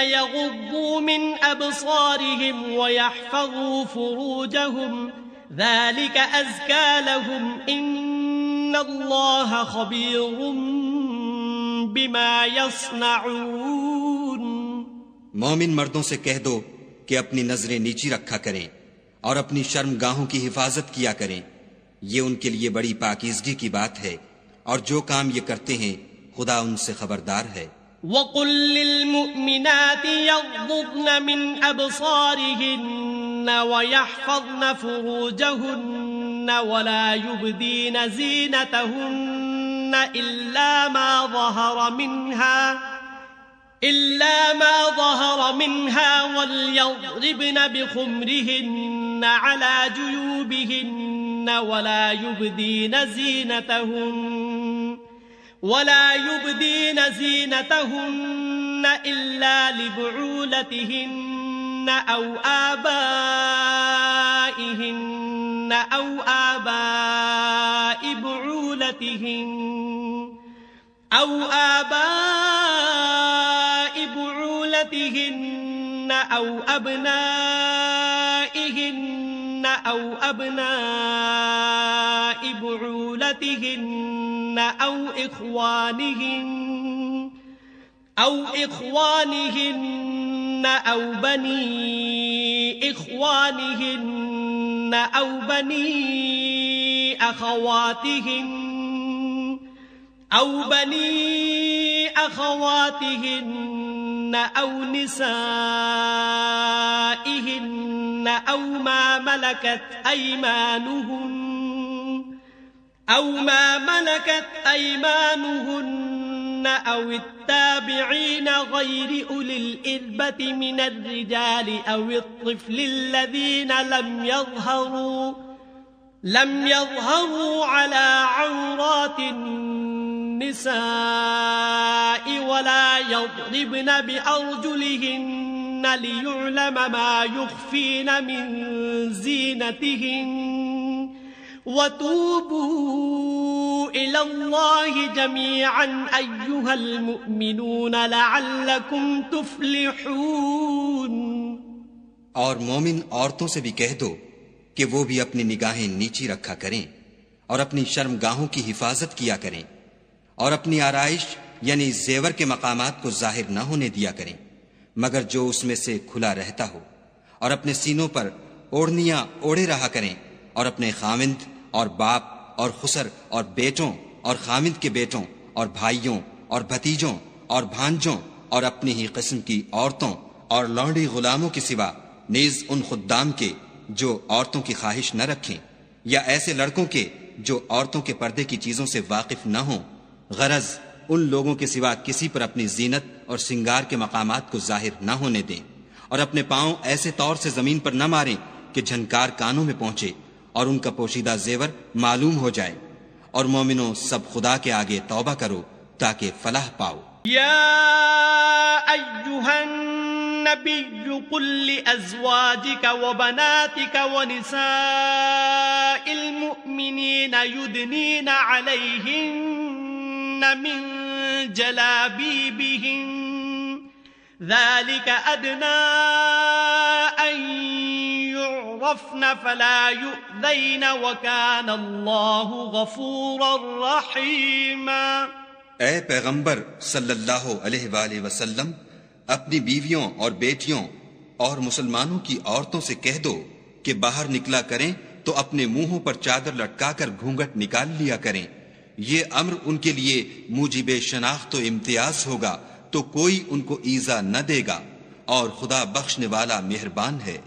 يغضوا من أبصارهم ويحفظوا فروجهم ذلك أزكى لهم إن الله خبير بما يصنعون. مومن مردوں سے کہہ دو کہ اپنی نظریں نیچی رکھا کریں اور اپنی شرم گاہوں کی حفاظت کیا کریں، یہ ان کے لیے بڑی پاکیزگی کی بات ہے، اور جو کام یہ کرتے ہیں خدا ان سے خبردار ہے. وَقُلْ لِلْمُؤْمِنَاتِ يَغْضُضْنَ مِنْ أَبْصَارِهِنَّ وَيَحْفَظْنَ فُرُوجَهُنَّ وَلَا يُبْدِينَ زِينَتَهُنَّ إِلَّا مَا ظَهَرَ مِنْهَا وَلْيَضْرِبْنَ بِخُمُرِهِنَّ عَلَى جُيُوبِهِنَّ ولا يبدين زينتهن إلا لبعولتهن أو آبائهن أو آباء بعولتهن أو أبنائهن أو أبناء بعولتهن أو إخوانهن أو بني إخوانهن أو بني أخواتهن أو نسائهن أو ما ملكت أيمانهن أو التابعين غير أولي الإربة من الرجال أو الطفل الذين لم يظهروا على عورات النساء ولا يضربن بأرجلهن ليعلم ما يخفين من زينتهن وتوبوا إلى الله جميعا أيها المؤمنون لعلكم تفلحون. اور مومن عورتوں سے بھی کہہ دو کہ وہ بھی اپنی نگاہیں نیچی رکھا کریں اور اپنی شرم گاہوں کی حفاظت کیا کریں اور اپنی آرائش یعنی زیور کے مقامات کو ظاہر نہ ہونے دیا کریں مگر جو اس میں سے کھلا رہتا ہو، اور اپنے سینوں پر اوڑھنیاں اوڑھے رہا کریں اور اپنے خاوند اور باپ اور خسر اور بیٹوں اور خاوند کے بیٹوں اور بھائیوں اور بھتیجوں اور بھانجوں اور اپنی ہی قسم کی عورتوں اور لونڈی غلاموں کے سوا نیز ان خدام کے جو عورتوں کی خواہش نہ رکھیں، یا ایسے لڑکوں کے جو عورتوں کے پردے کی چیزوں سے واقف نہ ہوں، غرض ان لوگوں کے سوا کسی پر اپنی زینت اور سنگار کے مقامات کو ظاہر نہ ہونے دیں، اور اپنے پاؤں ایسے طور سے زمین پر نہ ماریں کہ جھنکار کانوں میں پہنچے اور ان کا پوشیدہ زیور معلوم ہو جائے. اور مومنوں سب خدا کے آگے توبہ کرو تاکہ فلاح پاؤ. یا ایھا النبی قل لأزواجک وبناتک ونساء المؤمنین یدنین علیہن من جلابیبہن ذلك أدنى أن يعرفن فلا يؤذين وكان الله غفورا رحيما. اے پیغمبر صلی اللہ علیہ وآلہ وسلم، اپنی بیویوں اور بیٹیوں اور مسلمانوں کی عورتوں سے کہہ دو کہ باہر نکلا کریں تو اپنے منہوں پر چادر لٹکا کر گھونگھٹ نکال لیا کریں. یہ امر ان کے لیے موجب شناخت و امتیاز ہوگا تو کوئی ان کو ایذا نہ دے گا، اور خدا بخشنے والا مہربان ہے.